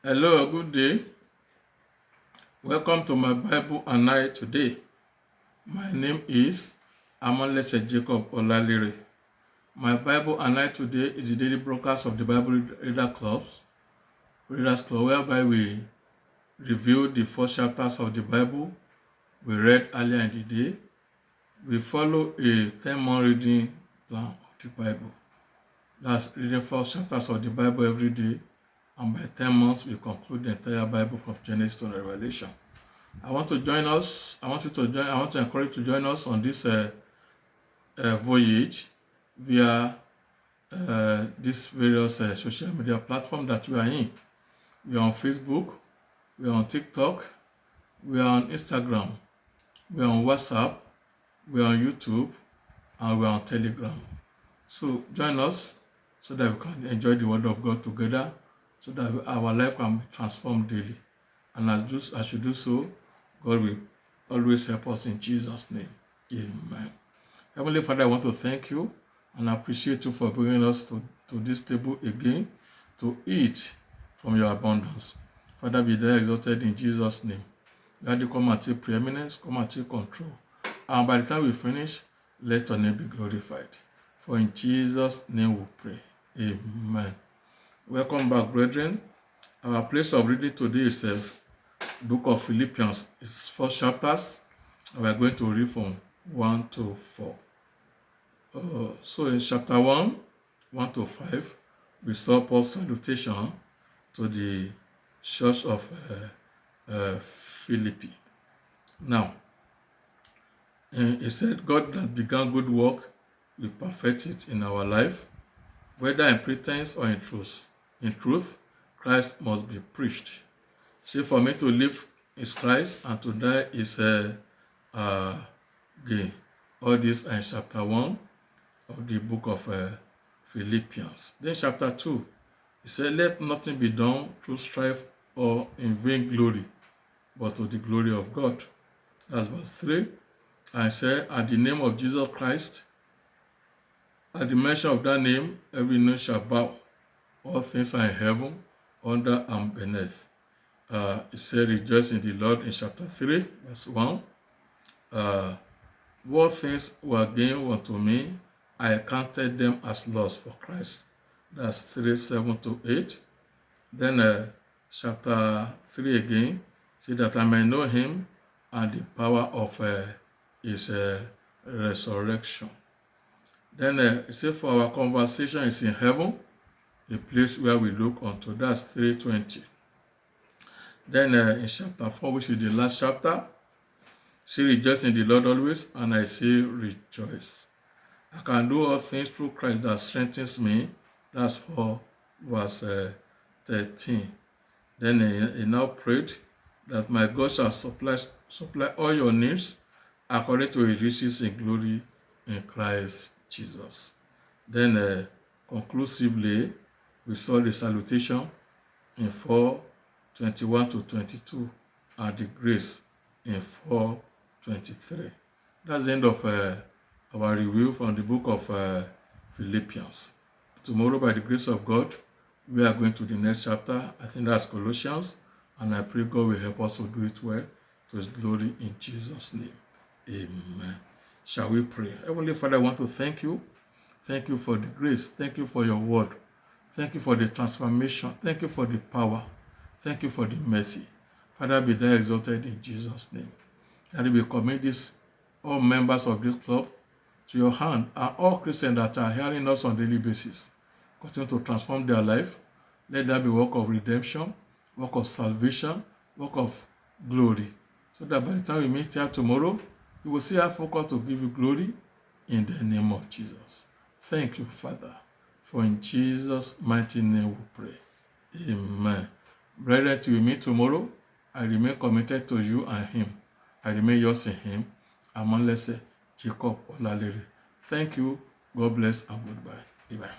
Hello, good day. Welcome to my Bible and I today. My name is Amonlese Jacob Olalire. My Bible and I today is the daily broadcast of the Bible Readers Club, whereby we review the first chapters of the Bible we read earlier in the day. We follow a 10-month reading plan of the Bible. That's reading first chapters of the Bible every day, and by 10 months we conclude the entire Bible from Genesis to Revelation. I want you to encourage you to join us on this voyage via these various social media platforms that we are in. We are on Facebook, we are on TikTok, we are on Instagram, we are on WhatsApp, we are on YouTube, and we are on Telegram. So join us so that we can enjoy the Word of God together, so that our life can be transformed daily. And as you do so, God will always help us in Jesus' name. Amen. Heavenly Father, I want to thank you and appreciate you for bringing us to this table again to eat from your abundance. Father, be there exalted in Jesus' name. God, come and take preeminence, come and take control. And by the time we finish, let your name be glorified. For in Jesus' name we pray. Amen. Welcome back, brethren. Our place of reading today is Book of Philippians. It's 4 chapters. We are going to read from 1 to 4. So in chapter 1 to 5, we saw Paul's salutation to the church of Philippi. Now, he said, God that began good work will perfect it in our life, whether in pretense or in truth. In truth, Christ must be preached. See, for me to live is Christ and to die is gain. All this are in chapter 1 of the book of Philippians. Then chapter 2, he said, let nothing be done through strife or in vain glory, but to the glory of God. That's verse 3. I said, at the name of Jesus Christ, at the mention of that name, every knee shall bow. All things are in heaven, under and beneath. It said, rejoice in the Lord in chapter 3, verse 1. What things were gained unto me, I counted them as loss for Christ. That's 3, 7 to 8. Then chapter 3 again, say that I may know him and the power of his resurrection. Then it says, for our conversation is in heaven, a place where we look unto. That's 3:20. Then in chapter 4, which is the last chapter, say rejoice in the Lord always, and I say rejoice. I can do all things through Christ that strengthens me. That's for verse 13. Then he now prayed that my God shall supply all your needs according to his riches in glory in Christ Jesus. Then conclusively, we saw the salutation in 4:21 to 22 and the grace in 4:23. That's the end of our review from the book of Philippians. Tomorrow, by the grace of God, we are going to the next chapter. I think that's Colossians, and I pray God will help us to do it well to his glory in Jesus' name. Amen. Shall we pray? Heavenly Father, I want to thank you. Thank you for the grace. Thank you for your word. Thank you for the transformation. Thank you for the power. Thank you for the mercy. Father, be thou exalted in Jesus' name. That we commit all members of this club to your hand, and all Christians that are hearing us on a daily basis. Continue to transform their life. Let there be work of redemption, work of salvation, work of glory. So that by the time we meet here tomorrow, we will see our focus to give you glory in the name of Jesus. Thank you, Father. For in Jesus' mighty name we pray. Amen. Brethren, till we meet tomorrow, I remain committed to you and him. I remain yours in him. Amonlese Jacob Olalire. Thank you. God bless and goodbye. Amen.